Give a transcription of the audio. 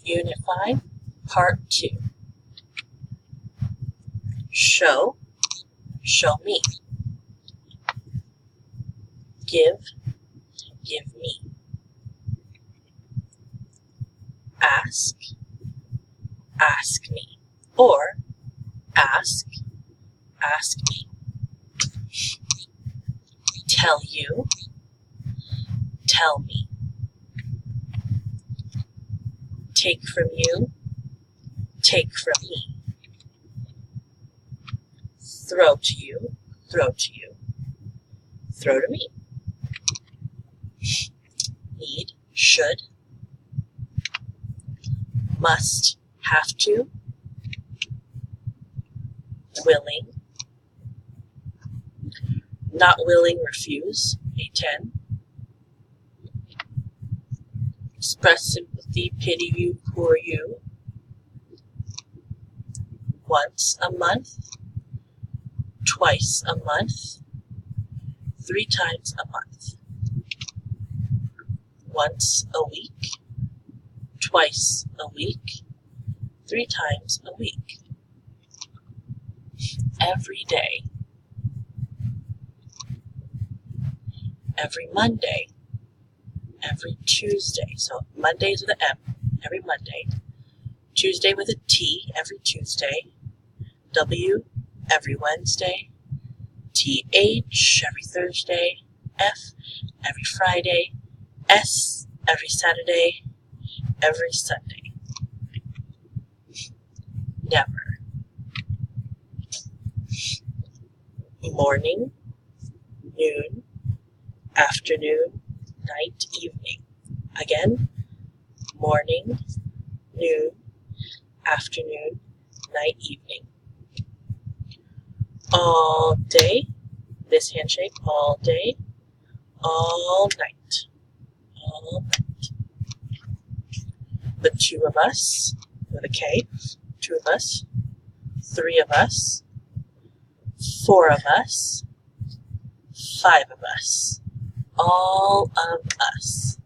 Unit 5, Part 2. Show, show me. Give, give me. Ask, ask me. Or ask, ask me. Tell you, tell me. Take from you, take from me. Throw to you, throw to you. Throw to me. Need, should. Must, have to. Willing. Not willing, refuse. A10. Express sympathy, pity you, poor you. Once a month. Twice a month. 3 times a month. Once a week. Twice a week. 3 times a week. Every day. Every Monday. Every Tuesday. So Mondays with an M, every Monday. Tuesday with a T, every Tuesday. W, every Wednesday. TH, every Thursday. F, every Friday. S, every Saturday. Every Sunday. Never. Morning, noon, afternoon, night, evening. Again, morning, noon, afternoon, night, evening. All day, this handshake, all day, all night, all night. The 2 of us, with a K, 2 of us, 3 of us, 4 of us, 5 of us, all of us.